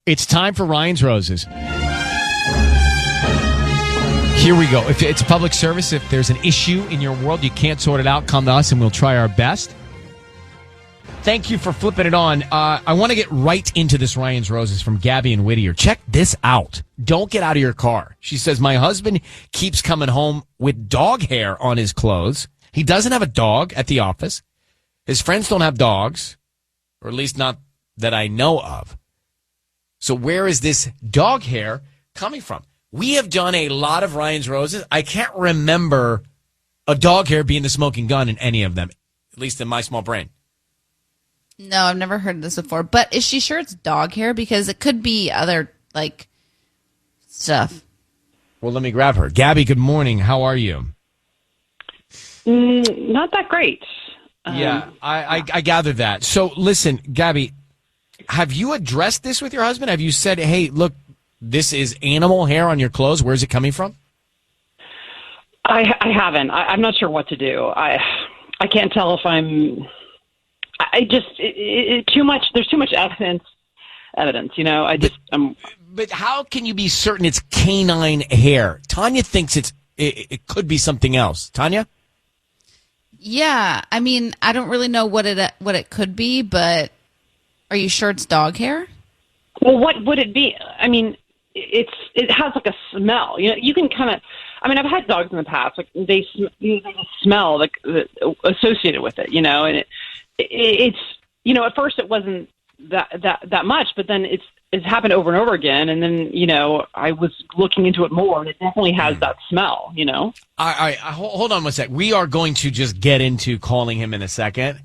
It's time for Ryan's Roses. Here we go. If it's a public service, if there's an issue in your world, you can't sort it out, come to us and we'll try our best. Thank you for flipping it on. I want to get right into this Ryan's Roses from Gabby in Whittier. Check this out. Don't get out of your car. She says, my husband keeps coming home with dog hair on his clothes. He doesn't have a dog at the office. His friends don't have dogs, or at least not that I know of. So where is this dog hair coming from? We have done a lot of Ryan's Roses. I can't remember a dog hair being the smoking gun in any of them, at least in my small brain. No, I've never heard of this before. But is she sure it's dog hair? Because it could be other, stuff. Well, let me grab her. Gabby, good morning. How are you? Not that great. Yeah, I gathered that. So listen, Gabby, have you addressed this with your husband? Have you said, hey, look, this is animal hair on your clothes. Where's it coming from? I haven't. I'm not sure what to do. I can't tell if I'm. Too much. There's too much evidence. You know. But how can you be certain it's canine hair? Tanya thinks it could be something else. Tanya? Yeah, I mean, I don't really know what it could be, but are you sure it's dog hair? Well, what would it be? I mean, it has like a smell. You know, you can kind of. I mean, I've had dogs in the past. Like they smell like associated with it. You know, and it's at first it wasn't that much, but then it's happened over and over again. And then I was looking into it more, and it definitely has that smell. You know. All right, hold on one sec. We are going to just get into calling him in a second.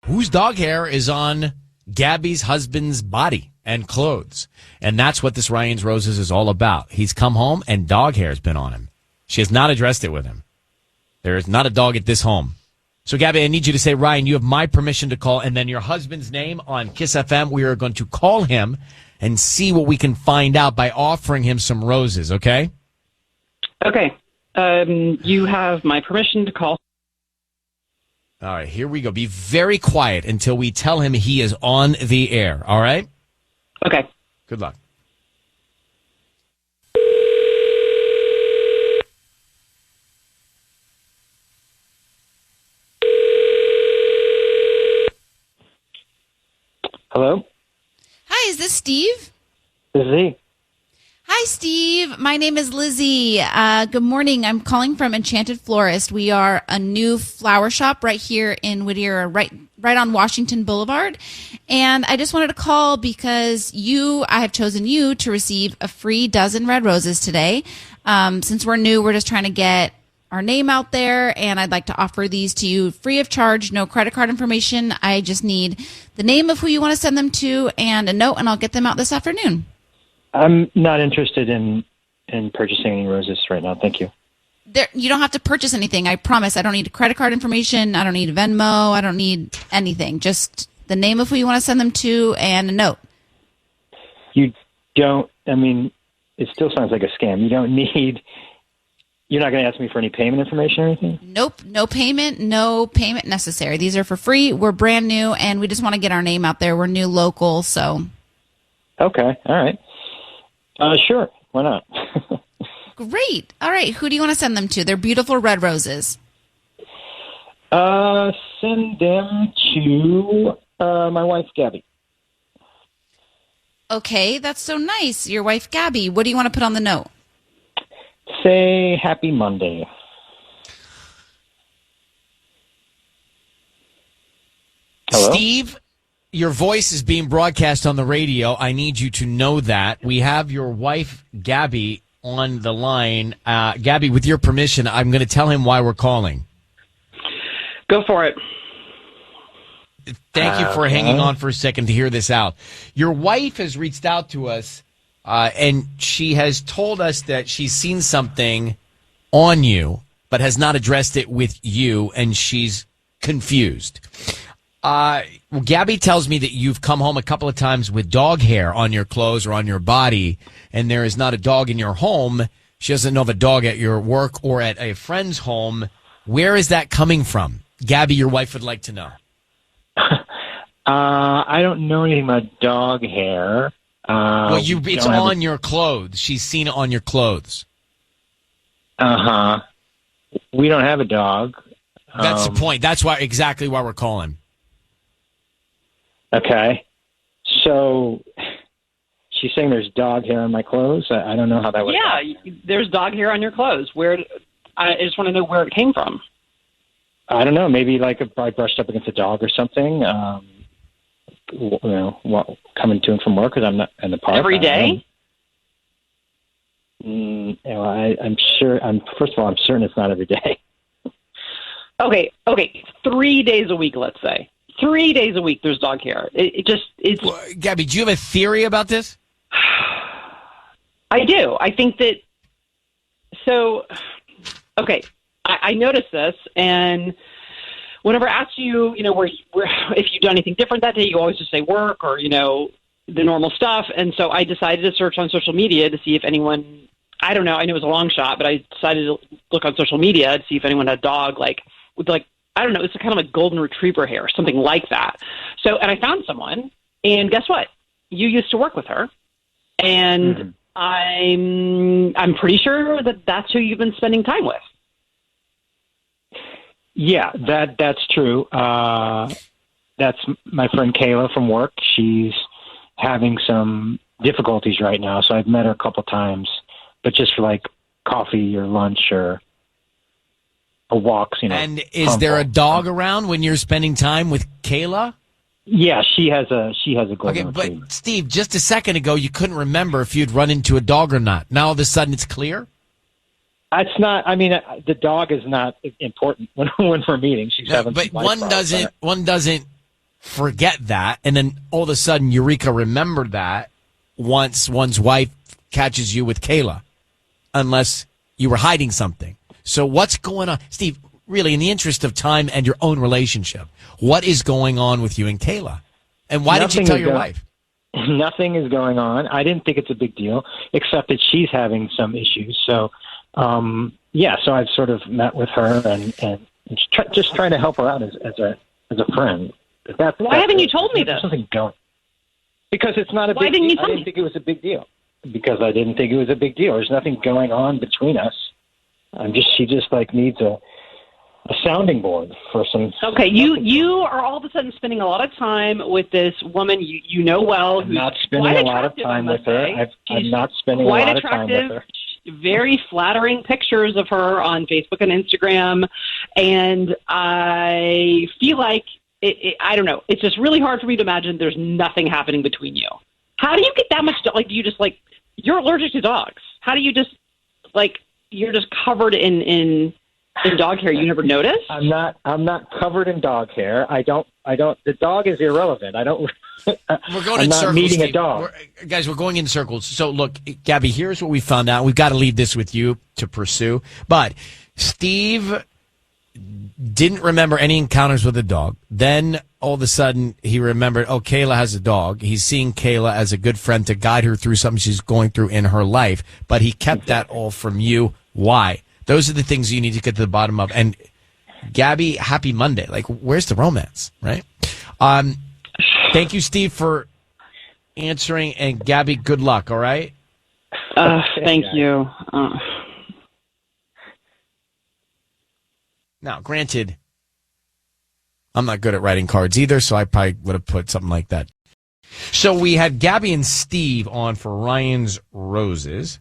Whose dog hair is on Gabby's husband's body and clothes? And that's what this Ryan's Roses is all about. He's come home and dog hair has been on him. She has not addressed it with him. There is not a dog at this home. So, Gabby, I need you to say, Ryan, you have my permission to call, and then your husband's name on Kiss FM. We are going to call him and see what we can find out by offering him some roses, okay? Okay. You have my permission to call. All right, here we go. Be very quiet until we tell him he is on the air, all right? Okay. Good luck. Hello? Hi, is this Steve? This is he. Hi, Steve. My name is Lizzie. Good morning. I'm calling from Enchanted Florist. We are a new flower shop right here in Whittier, right on Washington Boulevard. And I just wanted to call because I have chosen you to receive a free dozen red roses today. Since we're new, we're just trying to get our name out there, and I'd like to offer these to you free of charge, no credit card information. I just need the name of who you want to send them to and a note, and I'll get them out this afternoon. I'm not interested in purchasing any roses right now. Thank you. You don't have to purchase anything. I promise. I don't need credit card information. I don't need Venmo. I don't need anything. Just the name of who you want to send them to and a note. You don't, I mean, it still sounds like a scam. You're not going to ask me for any payment information or anything? Nope. No payment necessary. These are for free. We're brand new, and we just want to get our name out there. We're new local, so. Okay. All right. Sure. Why not? Great. All right. Who do you want to send them to? They're beautiful red roses. Send them to my wife, Gabby. Okay. That's so nice. Your wife, Gabby. What do you want to put on the note? Say Happy Monday. Hello? Steve, your voice is being broadcast on the radio. I need you to know that. We have your wife, Gabby, on the line. Gabby, with your permission, I'm going to tell him why we're calling. Go for it. Thank you for hanging on for a second to hear this out. Your wife has reached out to us, and she has told us that she's seen something on you, but has not addressed it with you, and she's confused. Well, Gabby tells me that you've come home a couple of times with dog hair on your clothes or on your body, and there is not a dog in your home. She doesn't know of a dog at your work or at a friend's home. Where is that coming from? Gabby, your wife would like to know. I don't know anything about dog hair. Well, it's on your clothes. She's seen it on your clothes. Uh-huh. We don't have a dog. That's the point. That's exactly why we're calling. Okay. So she's saying there's dog hair on my clothes? I don't know how that would Yeah, there's dog hair on your clothes. I just want to know where it came from. I don't know. Maybe like if I brushed up against a dog or something. Coming to and from work because I'm not in the park. Every day? I'm sure. First of all, I'm certain it's not every day. Okay. 3 days a week, let's say. 3 days a week there's dog hair. It's... Well, Gabby, do you have a theory about this? I do. I think that... So, okay, I noticed this, and whenever I ask you, where if you've done anything different that day, you always just say work or, the normal stuff. And so I decided to search on social media to see if anyone... I don't know. I know it was a long shot, but I decided to look on social media to see if anyone had a dog, with I don't know, it's kind of like golden retriever hair, something like that. So, and I found someone, and guess what? You used to work with her, and I'm pretty sure that's who you've been spending time with. Yeah, that's true. That's my friend Kayla from work. She's having some difficulties right now, so I've met her a couple times, but just for coffee or lunch or walks, And is there a dog around when you're spending time with Kayla? Yeah, she has a golden retriever. But Steve, just a second ago, you couldn't remember if you'd run into a dog or not. Now all of a sudden it's clear? It's not. I mean, the dog is not important when we're meeting. She's having. But one doesn't forget that, and then all of a sudden, Eureka remembered that once one's wife catches you with Kayla, unless you were hiding something. So what's going on, Steve? Really, in the interest of time and your own relationship, what is going on with you and Kayla? And why did you tell your wife? Nothing is going on. I didn't think it's a big deal, except that she's having some issues. So. So I've sort of met with her and just trying to help her out as a friend. Why haven't you told me this? Something going. Because it's not a big deal. I didn't think it was a big deal. Because I didn't think it was a big deal. There's nothing going on between us. She just needs a sounding board for some. Okay, you are all of a sudden spending a lot of time with this woman you know well. I'm not spending a lot of time with her. I'm not spending a lot of time with her. Very flattering pictures of her on Facebook and Instagram, and I feel like I don't know. It's just really hard for me to imagine there's nothing happening between you. How do you get that much? Do you just you're allergic to dogs? How do you just you're just covered in dog hair? You never notice? I'm not covered in dog hair. I don't. The dog is irrelevant. I don't. We're going I'm in not circles, meeting Steve. a dog. Guys, we're going in circles. So look, Gabby, here's what we found out. We've got to leave this with you to pursue. But Steve didn't remember any encounters with a dog. Then all of a sudden he remembered, Kayla has a dog. He's seeing Kayla as a good friend to guide her through something she's going through in her life. But he kept that all from you. Why? Those are the things you need to get to the bottom of. And Gabby, happy Monday. Where's the romance, right? Thank you, Steve, for answering. And Gabby, good luck, all right? Thank you. Now, granted, I'm not good at writing cards either, so I probably would have put something like that. So we had Gabby and Steve on for Ryan's Roses.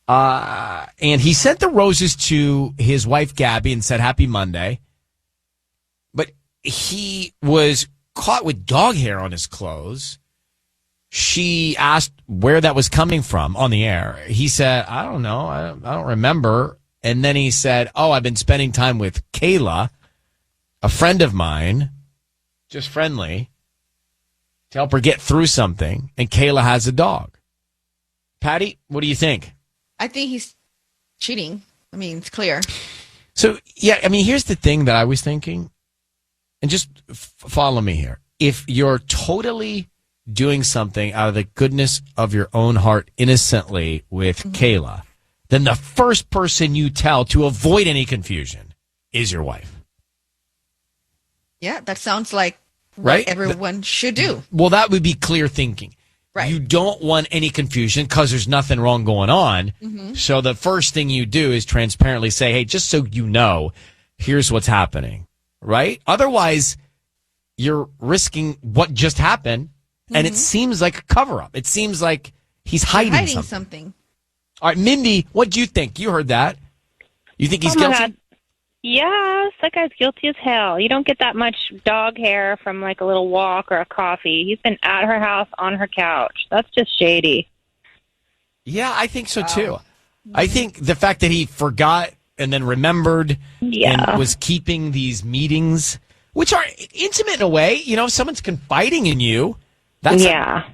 And he sent the roses to his wife, Gabby, and said, Happy Monday. But he was caught with dog hair on his clothes. She asked where that was coming from on the air. He said, I don't know. I don't remember. And then he said, I've been spending time with Kayla, a friend of mine, just friendly, to help her get through something. And Kayla has a dog. Patty, what do you think? I think he's cheating. I mean, it's clear. So, here's the thing that I was thinking. And just follow me here. If you're totally doing something out of the goodness of your own heart innocently with Kayla, then the first person you tell to avoid any confusion is your wife. Yeah, that sounds like right? what everyone should do. Well, that would be clear thinking. Right. You don't want any confusion because there's nothing wrong going on. So the first thing you do is transparently say, hey, just so you know, here's what's happening, right? Otherwise, you're risking what just happened, and it seems like a cover-up. It seems like he's hiding something. All right, Mindy, what do you think? You heard that. You think he's guilty? God. Yes, that guy's guilty as hell. You don't get that much dog hair from like a little walk or a coffee. He's been at her house on her couch. That's just shady. Yeah, I think so too. I think the fact that he forgot and then remembered and was keeping these meetings, which are intimate in a way. You know, if someone's confiding in you, that's a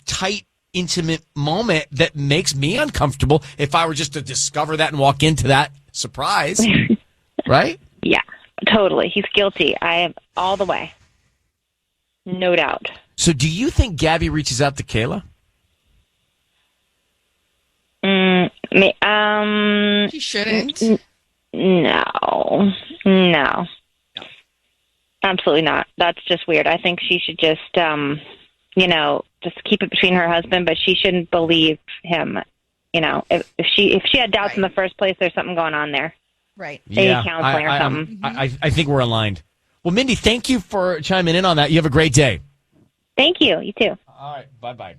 tight, intimate moment that makes me uncomfortable if I were just to discover that and walk into that surprise. Right? Yeah, totally. He's guilty. I am all the way. No doubt. So do you think Gabby reaches out to Kayla? She shouldn't. No. Absolutely not. That's just weird. I think she should just, just keep it between her husband, but she shouldn't believe him. You know, if she had doubts in the first place, there's something going on there. Right. Counseling or something. I think we're aligned. Well, Mindy, thank you for chiming in on that. You have a great day. Thank you. You too. All right. Bye-bye.